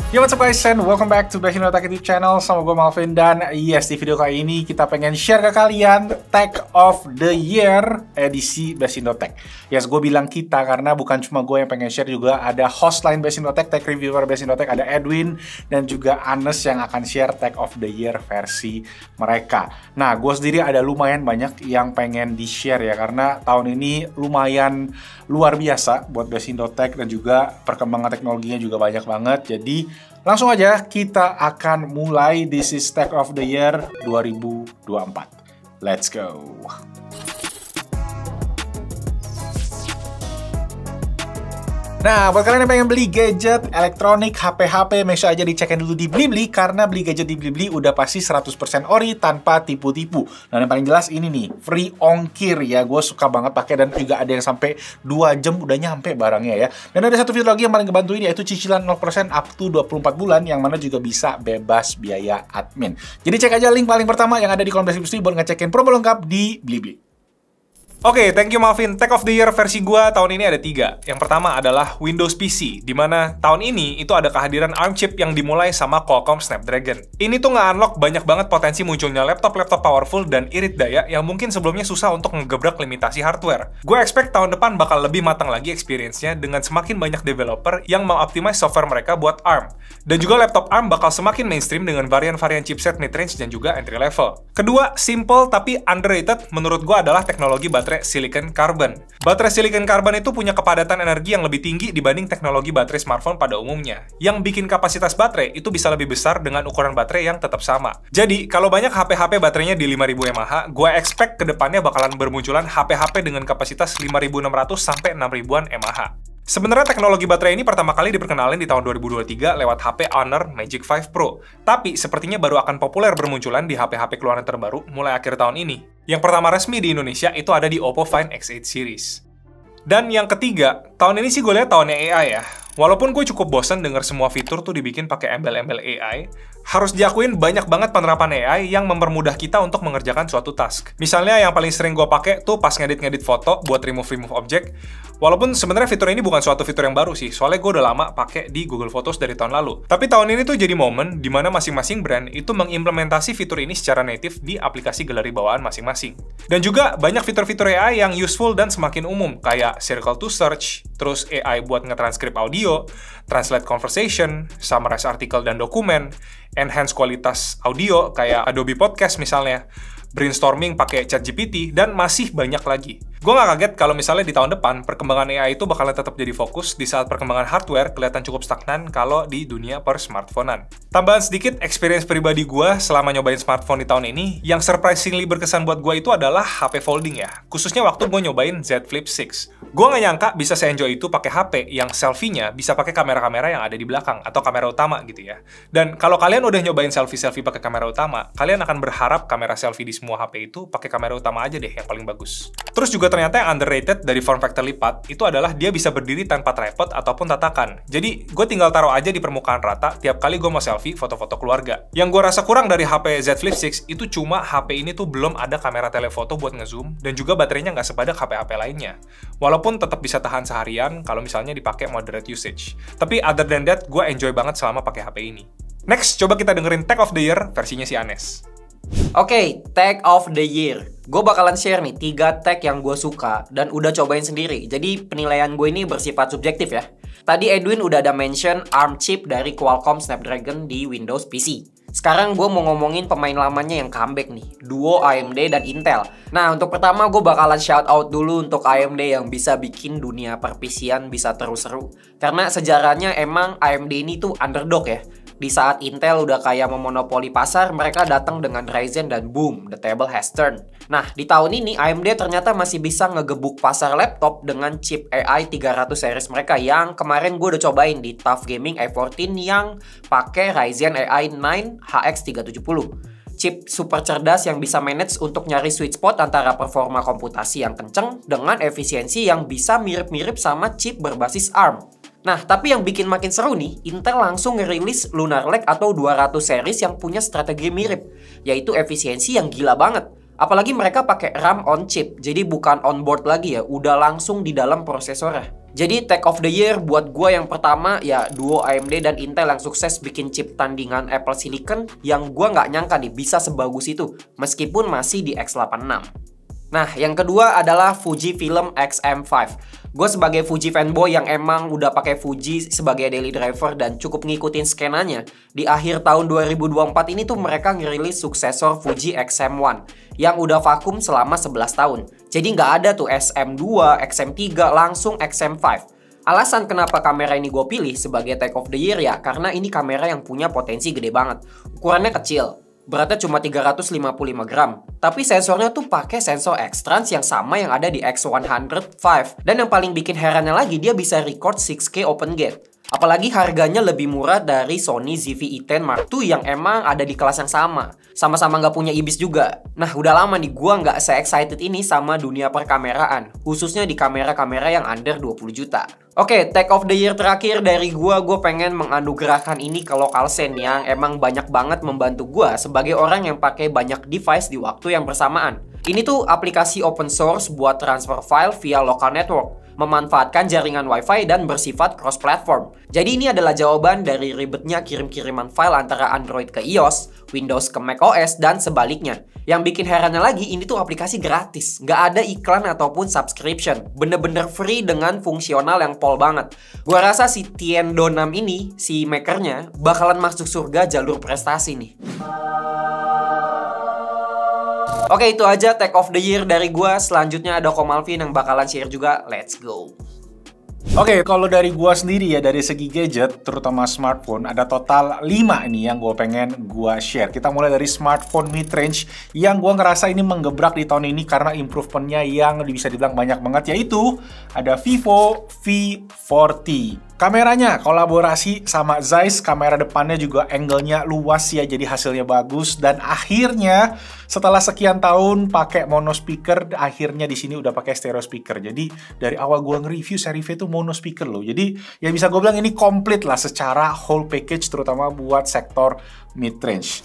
Yo, what's up guys, and welcome back to Best Indo Tech YouTube channel. Sama gue Malvin, dan yes, di video kali ini kita pengen share ke kalian Tech of the Year edisi Best Indo Tech. Yes, gue bilang kita karena bukan cuma gue yang pengen share, juga ada host lain Best Indo Tech, tech reviewer Best Indo Tech, ada Edwin dan juga Anes yang akan share Tech of the Year versi mereka. Nah, gue sendiri ada lumayan banyak yang pengen di-share ya, karena tahun ini lumayan luar biasa buat Best Indo Tech dan juga perkembangan teknologinya juga banyak banget. Jadi langsung aja kita akan mulai This is Tech of the Year 2024. Let's go. Nah, buat kalian yang pengen beli gadget, elektronik, HP, make sure aja dicekin dulu di Blibli, karena beli gadget di Blibli udah pasti 100% ori tanpa tipu-tipu. Dan yang paling jelas ini nih, free ongkir ya. Gue suka banget pakai, dan juga ada yang sampai 2 jam udah nyampe barangnya ya. Dan ada satu fitur lagi yang paling ngebantuin, yaitu cicilan 0% up to 24 bulan, yang mana juga bisa bebas biaya admin. Jadi cek aja link paling pertama yang ada di kolom deskripsi buat ngecekin promo lengkap di Blibli. Oke, thank you Malvin. Tech of the Year versi gua tahun ini ada 3. Yang pertama adalah Windows PC, di mana tahun ini itu ada kehadiran ARM chip yang dimulai sama Qualcomm Snapdragon. Ini tuh nge-unlock banyak banget potensi munculnya laptop-laptop powerful dan irit daya yang mungkin sebelumnya susah untuk ngegebrak limitasi hardware. Gue expect tahun depan bakal lebih matang lagi experience-nya dengan semakin banyak developer yang mau optimize software mereka buat ARM. Dan juga laptop ARM bakal semakin mainstream dengan varian-varian chipset mid-range dan juga entry level. Kedua, simple tapi underrated menurut gue adalah teknologi baterai silicon carbon. Baterai silicon carbon itu punya kepadatan energi yang lebih tinggi dibanding teknologi baterai smartphone pada umumnya, yang bikin kapasitas baterai itu bisa lebih besar dengan ukuran baterai yang tetap sama. Jadi, kalau banyak HP-HP baterainya di 5000 mAh, gue expect kedepannya bakalan bermunculan HP-HP dengan kapasitas 5600 sampai 6000-an mAh. Sebenarnya teknologi baterai ini pertama kali diperkenalkan di tahun 2023 lewat HP Honor Magic 5 Pro. Tapi sepertinya baru akan populer bermunculan di HP-HP keluaran terbaru mulai akhir tahun ini. Yang pertama resmi di Indonesia itu ada di Oppo Find X8 series. Dan yang ketiga, tahun ini sih gue lihat tahunnya AI ya. Walaupun gue cukup bosan denger semua fitur tuh dibikin pakai embel-embel AI, harus diakuin banyak banget penerapan AI yang mempermudah kita untuk mengerjakan suatu task. Misalnya yang paling sering gue pakai tuh pas ngedit-ngedit foto buat remove objek. Walaupun sebenarnya fitur ini bukan suatu fitur yang baru sih, soalnya gue udah lama pakai di Google Photos dari tahun lalu. Tapi tahun ini tuh jadi momen dimana masing-masing brand itu mengimplementasi fitur ini secara native di aplikasi galeri bawaan masing-masing. Dan juga banyak fitur-fitur AI yang useful dan semakin umum, kayak Circle to Search, terus AI buat nge-transkrip audio, translate conversation, summarize artikel dan dokumen, enhance kualitas audio kayak Adobe Podcast misalnya, brainstorming pakai ChatGPT, dan masih banyak lagi. Gue gak kaget kalau misalnya di tahun depan perkembangan AI itu bakalan tetap jadi fokus di saat perkembangan hardware kelihatan cukup stagnan kalau di dunia per smartphonean. Tambahan sedikit, experience pribadi gue selama nyobain smartphone di tahun ini, yang surprisingly berkesan buat gue itu adalah HP folding ya, khususnya waktu gue nyobain Z Flip 6. Gue gak nyangka bisa se-enjoy itu pakai HP yang selfie-nya bisa pakai kamera-kamera yang ada di belakang atau kamera utama gitu ya. Dan kalau kalian udah nyobain selfie-selfie pakai kamera utama, kalian akan berharap kamera selfie di semua HP itu pakai kamera utama aja deh yang paling bagus. Terus juga ternyata yang underrated dari form factor lipat itu adalah dia bisa berdiri tanpa tripod ataupun tatakan. Jadi gue tinggal taruh aja di permukaan rata tiap kali gue mau selfie foto-foto keluarga. Yang gue rasa kurang dari HP Z Flip 6 itu cuma HP ini tuh belum ada kamera telefoto buat ngezoom, dan juga baterainya nggak sepadak HP-HP lainnya. Walaupun tetap bisa tahan seharian kalau misalnya dipakai moderate usage. Tapi other than that, gue enjoy banget selama pakai HP ini. Next, coba kita dengerin Tech of the Year versinya si Anes. Oke, Tech of the Year. Gue bakalan share nih 3 tech yang gue suka dan udah cobain sendiri. Jadi penilaian gue ini bersifat subjektif ya. Tadi Edwin udah ada mention ARM chip dari Qualcomm Snapdragon di Windows PC. Sekarang gue mau ngomongin pemain lamanya yang comeback nih, duo AMD dan Intel. Nah, untuk pertama gue bakalan shout out dulu untuk AMD yang bisa bikin dunia per-PC-an bisa terus seru. Karena sejarahnya emang AMD ini tuh underdog ya. Di saat Intel udah kayak memonopoli pasar, mereka datang dengan Ryzen dan boom, the table has turned. Nah, di tahun ini AMD ternyata masih bisa ngegebuk pasar laptop dengan chip AI 300 series mereka yang kemarin gue udah cobain di TUF Gaming A14 yang pakai Ryzen AI 9 HX370. Chip super cerdas yang bisa manage untuk nyari sweet spot antara performa komputasi yang kenceng dengan efisiensi yang bisa mirip-mirip sama chip berbasis ARM. Nah, tapi yang bikin makin seru nih, Intel langsung ngerilis Lunar Lake atau 200 series yang punya strategi mirip, yaitu efisiensi yang gila banget. Apalagi mereka pakai RAM on chip, jadi bukan on board lagi ya, udah langsung di dalam prosesornya. Jadi Tech of the Year buat gua yang pertama ya duo AMD dan Intel yang sukses bikin chip tandingan Apple Silicon yang gua nggak nyangka nih bisa sebagus itu, meskipun masih di X86. Nah, yang kedua adalah Fujifilm X-M5. Gue sebagai Fuji fanboy yang emang udah pakai Fuji sebagai daily driver dan cukup ngikutin skenanya, di akhir tahun 2024 ini tuh mereka ngerilis suksesor Fuji X-M1 yang udah vakum selama 11 tahun. Jadi nggak ada tuh XM2, XM3, langsung XM5. Alasan kenapa kamera ini gue pilih sebagai Tech of the Year ya karena ini kamera yang punya potensi gede banget. Ukurannya kecil, beratnya cuma 355 gram. Tapi sensornya tuh pakai sensor X-Trans yang sama yang ada di X100V. Dan yang paling bikin herannya lagi, dia bisa record 6K open gate. Apalagi harganya lebih murah dari Sony ZV-E10 Mark II yang emang ada di kelas yang sama. Sama-sama nggak punya IBIS juga. Nah, udah lama nih gua nggak se-excited ini sama dunia perkameraan. Khususnya di kamera-kamera yang under 20 juta. Oke, Tech of the Year terakhir dari gue pengen menganugerahkan ini ke Localzen yang emang banyak banget membantu gue sebagai orang yang pakai banyak device di waktu yang bersamaan. Ini tuh aplikasi open source buat transfer file via local network, memanfaatkan jaringan WiFi dan bersifat cross-platform. Jadi ini adalah jawaban dari ribetnya kirim-kiriman file antara Android ke iOS, Windows ke macOS, dan sebaliknya. Yang bikin herannya lagi, ini tuh aplikasi gratis. Nggak ada iklan ataupun subscription. Bener-bener free dengan fungsional yang pol banget. Gua rasa si Tien Do Nam ini, si makernya, bakalan masuk surga jalur prestasi nih. Oke, itu aja Tech of the Year dari gua. Selanjutnya ada Ko Malvin yang bakalan share juga. Let's go. Oke, kalau dari gua sendiri ya, dari segi gadget, terutama smartphone, ada total 5 ini yang gua pengen gua share. Kita mulai dari smartphone mid-range yang gua ngerasa ini menggebrak di tahun ini karena improvementnya yang bisa dibilang banyak banget, yaitu ada Vivo V40. Kameranya kolaborasi sama Zeiss, kamera depannya juga angle-nya luas ya, jadi hasilnya bagus. Dan akhirnya setelah sekian tahun pakai mono speaker, akhirnya di sini udah pakai stereo speaker. Jadi dari awal gua nge-review seri V itu mono speaker loh. Jadi ya bisa gue bilang ini komplit lah secara whole package, terutama buat sektor mid-range.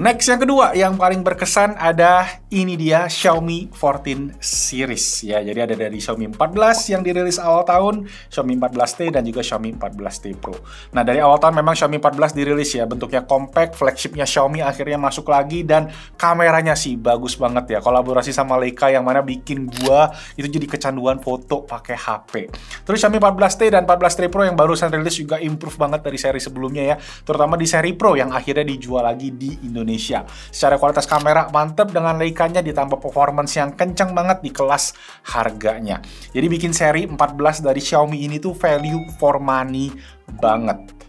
Next, yang kedua yang paling berkesan ada ini dia Xiaomi 14 series ya. Jadi ada dari Xiaomi 14 yang dirilis awal tahun, Xiaomi 14T dan juga Xiaomi 14T Pro. Nah, dari awal tahun memang Xiaomi 14 dirilis ya, bentuknya compact, flagshipnya Xiaomi akhirnya masuk lagi dan kameranya sih bagus banget ya. Kolaborasi sama Leica yang mana bikin gua itu jadi kecanduan foto pakai HP. Terus Xiaomi 14T dan 14T Pro yang barusan rilis juga improve banget dari seri sebelumnya ya, terutama di seri Pro yang akhirnya dijual lagi di Indonesia. Secara kualitas kamera mantep dengan Leica-nya ditambah performance yang kenceng banget di kelas harganya. Jadi bikin seri 14 dari Xiaomi ini tuh value for money banget.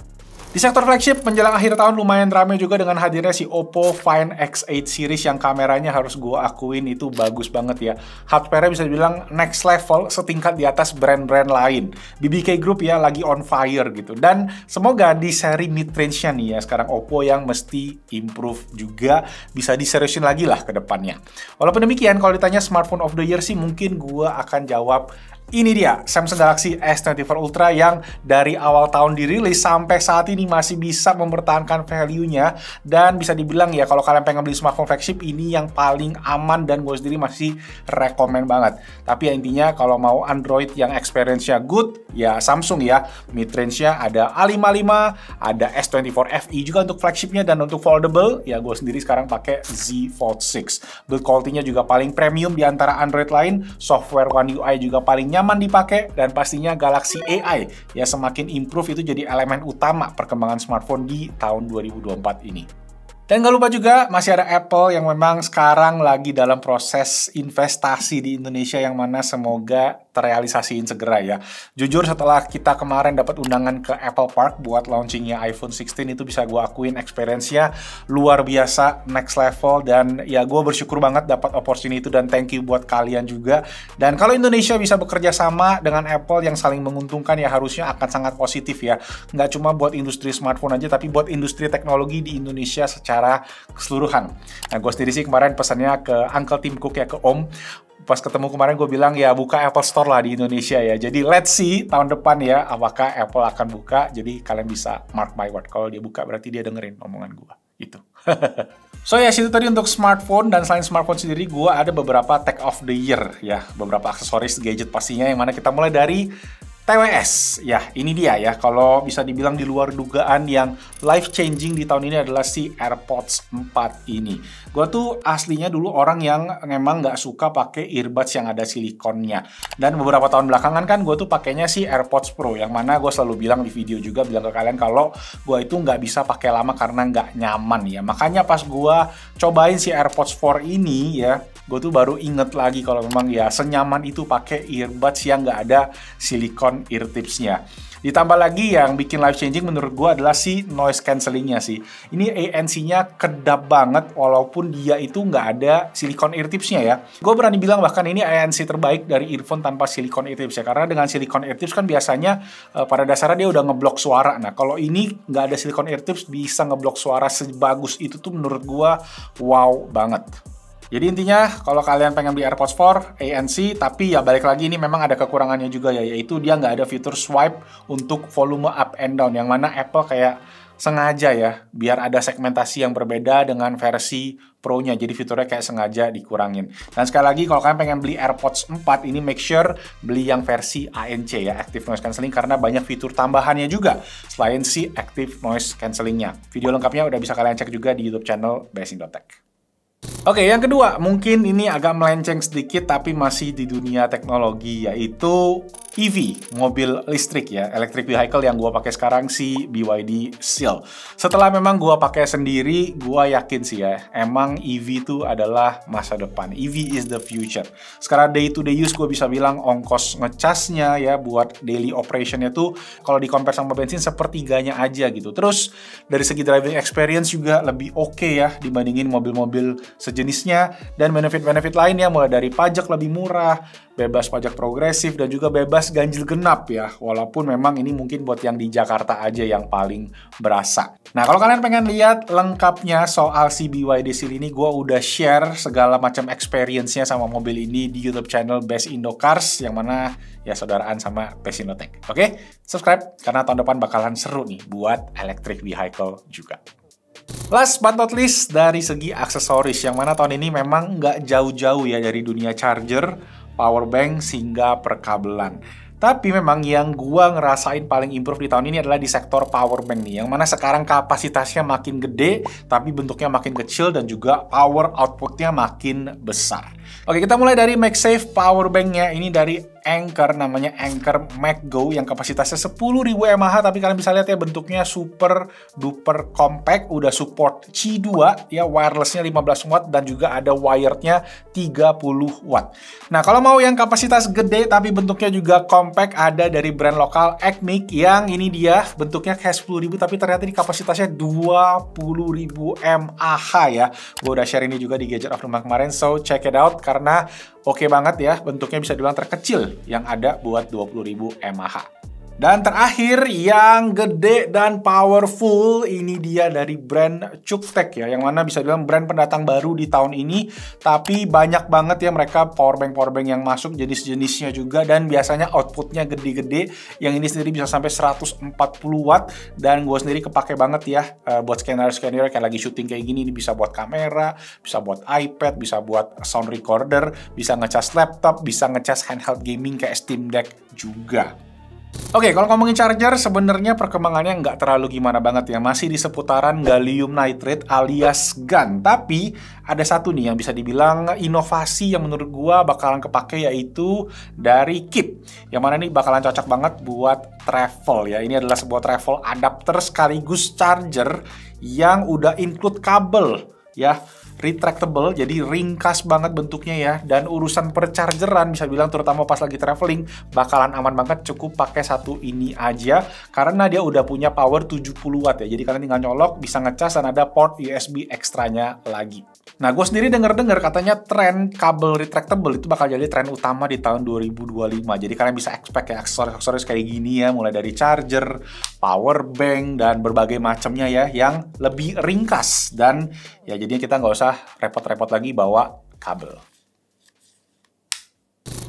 Di sektor flagship, menjelang akhir tahun lumayan ramai juga dengan hadirnya si Oppo Find X8 series yang kameranya harus gue akuin itu bagus banget ya. Hardware-nya bisa dibilang next level, setingkat di atas brand-brand lain. BBK Group ya lagi on fire gitu. Dan semoga di seri mid-range-nya nih ya, sekarang Oppo yang mesti improve juga, bisa diseriusin lagi lah ke depannya. Walaupun demikian, kalau ditanya smartphone of the year sih mungkin gue akan jawab ini dia, Samsung Galaxy S24 Ultra yang dari awal tahun dirilis sampai saat ini masih bisa mempertahankan value-nya. Dan bisa dibilang ya, kalau kalian pengen beli smartphone flagship, ini yang paling aman dan gue sendiri masih rekomen banget. Tapi ya intinya kalau mau Android yang experience-nya good, ya Samsung ya. Mid-range-nya ada A55, ada S24 FE juga untuk flagship-nya, dan untuk foldable, ya gue sendiri sekarang pakai Z Fold 6. Build quality-nya juga paling premium di antara Android lain, software One UI juga paling nyaman dipakai, dan pastinya Galaxy AI ya semakin improve itu jadi elemen utama perkembangan smartphone di tahun 2024 ini. Dan gak lupa juga masih ada Apple yang memang sekarang lagi dalam proses investasi di Indonesia yang mana semoga terrealisasiin segera ya. Jujur setelah kita kemarin dapat undangan ke Apple Park buat launchingnya iPhone 16 itu bisa gue akuin experience-nya luar biasa, next level, dan ya gue bersyukur banget dapat opportunity itu dan thank you buat kalian juga. Dan kalau Indonesia bisa bekerja sama dengan Apple yang saling menguntungkan ya harusnya akan sangat positif ya. Nggak cuma buat industri smartphone aja tapi buat industri teknologi di Indonesia secara keseluruhan. Nah, gue sendiri sih kemarin pesannya ke Uncle Tim Cook ya, ke Om. Pas ketemu kemarin gue bilang ya buka Apple Store lah di Indonesia ya. Jadi let's see tahun depan ya apakah Apple akan buka. Jadi kalian bisa mark my word. Kalau dia buka berarti dia dengerin omongan gue. Itu. So ya, itu tadi untuk smartphone, dan selain smartphone sendiri, gue ada beberapa tech of the year ya, beberapa aksesoris gadget pastinya, yang mana kita mulai dari TWS. Ya, ini dia ya, kalau bisa dibilang di luar dugaan yang life changing di tahun ini adalah si AirPods 4 ini. Gue tuh aslinya dulu orang yang memang nggak suka pakai earbuds yang ada silikonnya. Dan beberapa tahun belakangan kan gue tuh pakainya si AirPods Pro, yang mana gue selalu bilang di video juga, bilang ke kalian kalau gue itu nggak bisa pakai lama karena nggak nyaman ya. Makanya pas gue cobain si AirPods 4 ini ya, gue tuh baru inget lagi kalau memang ya senyaman itu pakai earbuds yang nggak ada silikon ear tipsnya. Ditambah lagi yang bikin life changing menurut gue adalah si noise cancellingnya sih. Ini ANC-nya kedap banget walaupun dia itu nggak ada silikon ear tipsnya ya. Gue berani bilang bahkan ini ANC terbaik dari earphone tanpa silikon ear tips ya. Karena dengan silikon ear tips kan biasanya pada dasarnya dia udah ngeblok suara. Nah kalau ini nggak ada silikon ear tips bisa ngeblok suara sebagus itu tuh menurut gue wow banget. Jadi intinya kalau kalian pengen beli AirPods 4 ANC, tapi ya balik lagi ini memang ada kekurangannya juga ya, yaitu dia nggak ada fitur swipe untuk volume up and down, yang mana Apple kayak sengaja ya biar ada segmentasi yang berbeda dengan versi Pro-nya, jadi fiturnya kayak sengaja dikurangin. Dan sekali lagi kalau kalian pengen beli AirPods 4 ini make sure beli yang versi ANC ya, Active Noise Cancelling, karena banyak fitur tambahannya juga selain si Active Noise Cancellingnya. Video lengkapnya udah bisa kalian cek juga di YouTube channel Basindo.Tech. Oke, yang kedua, mungkin ini agak melenceng sedikit tapi masih di dunia teknologi, yaitu EV, mobil listrik ya, electric vehicle yang gua pakai sekarang si BYD Seal. Setelah memang gua pakai sendiri, gua yakin sih ya, emang EV itu adalah masa depan. EV is the future. Sekarang day to day use gua bisa bilang ongkos ngecasnya ya buat daily operationnya tuh kalau di-compare sama bensin sepertiganya aja gitu. Terus dari segi driving experience juga lebih oke ya dibandingin mobil-mobil sejenisnya, dan benefit-benefit lainnya mulai dari pajak lebih murah, bebas pajak progresif, dan juga bebas ganjil genap ya, walaupun memang ini mungkin buat yang di Jakarta aja yang paling berasa. Nah kalau kalian pengen lihat lengkapnya soal si BYD Seal ini, gue udah share segala macam experience-nya sama mobil ini di YouTube channel Best Indo Cars, yang mana ya saudaraan sama Basindo Tech. Oke, subscribe karena tahun depan bakalan seru nih buat electric vehicle juga. Last but not least, dari segi aksesoris, yang mana tahun ini memang nggak jauh-jauh ya dari dunia charger, power bank, hingga perkabelan. Tapi memang yang gua ngerasain paling improve di tahun ini adalah di sektor power bank nih, yang mana sekarang kapasitasnya makin gede, tapi bentuknya makin kecil, dan juga power outputnya makin besar. Oke, kita mulai dari MagSafe power banknya. Ini dari Anker, namanya Anker MagGo, yang kapasitasnya 10.000 mAh, tapi kalian bisa lihat ya bentuknya super duper compact, udah support Qi 2 ya, wirelessnya 15 watt dan juga ada wirednya 30 watt. Nah kalau mau yang kapasitas gede tapi bentuknya juga compact, ada dari brand lokal Acmic, yang ini dia bentuknya kayak 10.000 tapi ternyata ini kapasitasnya 20.000 mAh ya. Gue udah share ini juga di Gadget of the Month kemarin, so check it out karena oke banget ya, bentuknya bisa dibilang terkecil yang ada buat 20.000 mAh. Dan terakhir yang gede dan powerful, ini dia dari brand Chuktek ya, yang mana bisa dibilang brand pendatang baru di tahun ini, tapi banyak banget ya mereka powerbank yang masuk jadi sejenisnya juga, dan biasanya outputnya gede-gede. Yang ini sendiri bisa sampai 140 watt, dan gue sendiri kepake banget ya buat scanner kayak lagi syuting kayak gini. Ini bisa buat kamera, bisa buat iPad, bisa buat sound recorder, bisa ngecas laptop, bisa ngecas handheld gaming kayak Steam Deck juga. Oke, kalau ngomongin charger, sebenarnya perkembangannya nggak terlalu gimana banget ya. Masih di seputaran gallium nitrate alias GaN. Tapi ada satu nih yang bisa dibilang inovasi yang menurut gua bakalan kepake, yaitu dari Keep. Yang mana nih bakalan cocok banget buat travel ya. Ini adalah sebuah travel adapter sekaligus charger yang udah include kabel ya. Retractable, jadi ringkas banget bentuknya ya, dan urusan perchargeran bisa bilang terutama pas lagi traveling bakalan aman banget, cukup pakai satu ini aja karena dia udah punya power 70 watt ya, jadi kalian tinggal nyolok bisa ngecas dan ada port USB ekstranya lagi. Nah gue sendiri denger katanya tren kabel retractable itu bakal jadi tren utama di tahun 2025, jadi kalian bisa expect ya aksesoris kayak gini ya, mulai dari charger, power bank, dan berbagai macamnya ya yang lebih ringkas, dan ya jadinya kita nggak usah repot-repot lagi bawa kabel.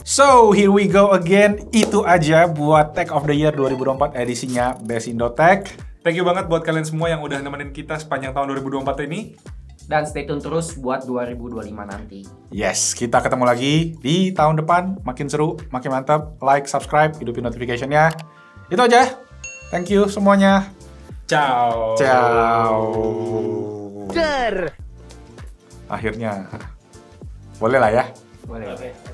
So, here we go again. Itu aja buat Tech of the Year 2024 edisinya Basindo Tech. Thank you banget buat kalian semua yang udah nemenin kita sepanjang tahun 2024 ini. Dan stay tune terus buat 2025 nanti. Yes, kita ketemu lagi di tahun depan. Makin seru, makin mantap. Like, subscribe, hidupin notification-nya. Itu aja. Thank you semuanya. Ciao. Ciao. Akhirnya. Boleh lah ya. Boleh.